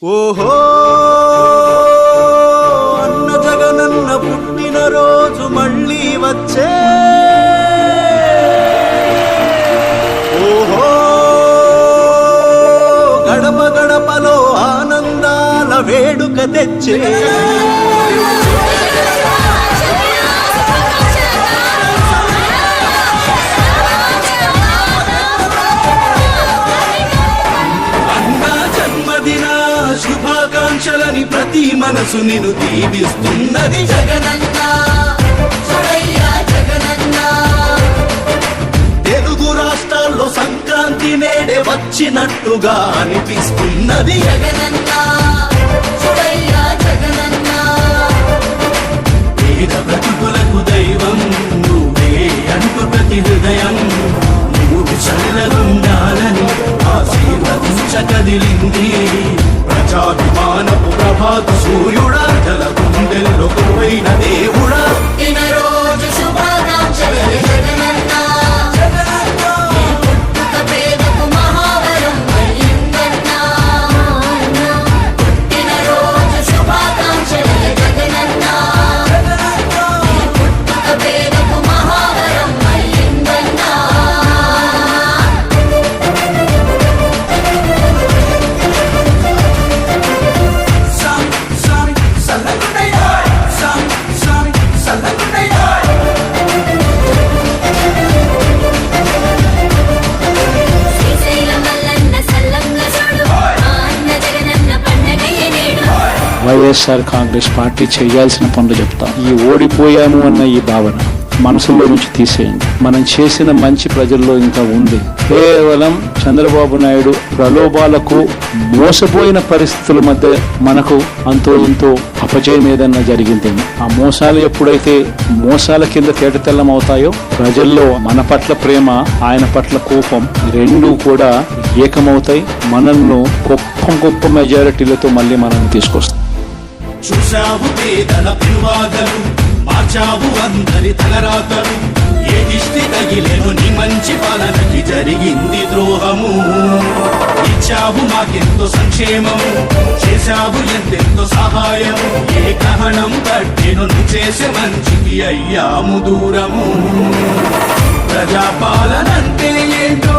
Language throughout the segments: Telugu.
ఓహో అన్న జగనన్న పుట్టిన రోజు మళ్ళీ వచ్చే. ఓహో గడప గడపలో ఆనందాల వేడుక తెచ్చే. శుభాకాంక్షలని ప్రతి మనసు నిన్ను దీవిస్తున్నది జగనన్న. తెలుగు రాష్ట్రాల్లో సంక్రాంతి నేడే వచ్చినట్టుగా అనిపిస్తున్నది జగనన్న. పేద బ్రతుకులకు దైవం నువ్వే అంటూ ప్రతి హృదయం నువ్వు చల్లగుండాలని ఆశీర్వదించకదిలింది. ప్రజాభిమానపు ప్రభాత సూర్యుడా జల గుండెల్లో కొలువైన దేవుడా. రోజు శుభాకాంక్షలు జగనన్న. పుట్టుక పేదకు మహావరం అయ్యిందన్న. పుట్టినరోజు శుభాకాంక్షలు జగనన్న. పుట్టుక పేదకు మహావరం అయ్యిందన్న. వైఎస్ఆర్ కాంగ్రెస్ పార్టీ చేయాల్సిన పనులు చెప్తాం. ఈ ఓడిపోయాము అన్న ఈ భావన మనసులో నుంచి తీసేయండి. మనం చేసిన మంచి ప్రజల్లో ఇంకా ఉంది. కేవలం చంద్రబాబు నాయుడు ప్రలోభాలకు మోసపోయిన పరిస్థితుల మధ్య మనకు అంతో ఇంతో అపజయం ఏదన్నా జరిగిందేమో. ఆ మోసాలు ఎప్పుడైతే మోసాల కింద తేటతెల్లం అవుతాయో ప్రజల్లో మన పట్ల ప్రేమ, ఆయన పట్ల కోపం రెండూ కూడా ఏకమవుతాయి. మనల్ని గొప్ప మెజారిటీలతో మళ్ళీ మనల్ని తీసుకొస్తాం. చూశావు పేదల పిలువాదలు, మార్చావు అందరి తలరాతలు. ఏ దిష్టి తగిలేను నీ మంచి పాలనకి జరిగింది ద్రోహము. ఇచ్చావు మాకెంతో సంక్షేమము, చేశావు ఎంతెంతో సహాయము. ఏ గ్రహణం కట్టెను నువ్వు చేసే మంచికి అయ్యాము దూరము. ప్రజాపాలనంటే ఏంటో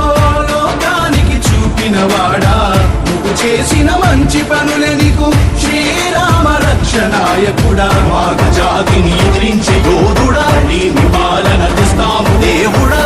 లోకానికి చూపినవాడా, నువ్వు చేసిన మంచి పనులే నీకు శ్రీరామ రక్షనాయకుడా. మాగ జాతిని ఎదిరించే యోధుడా, నీ పాలన తెస్తాము దేవుడా.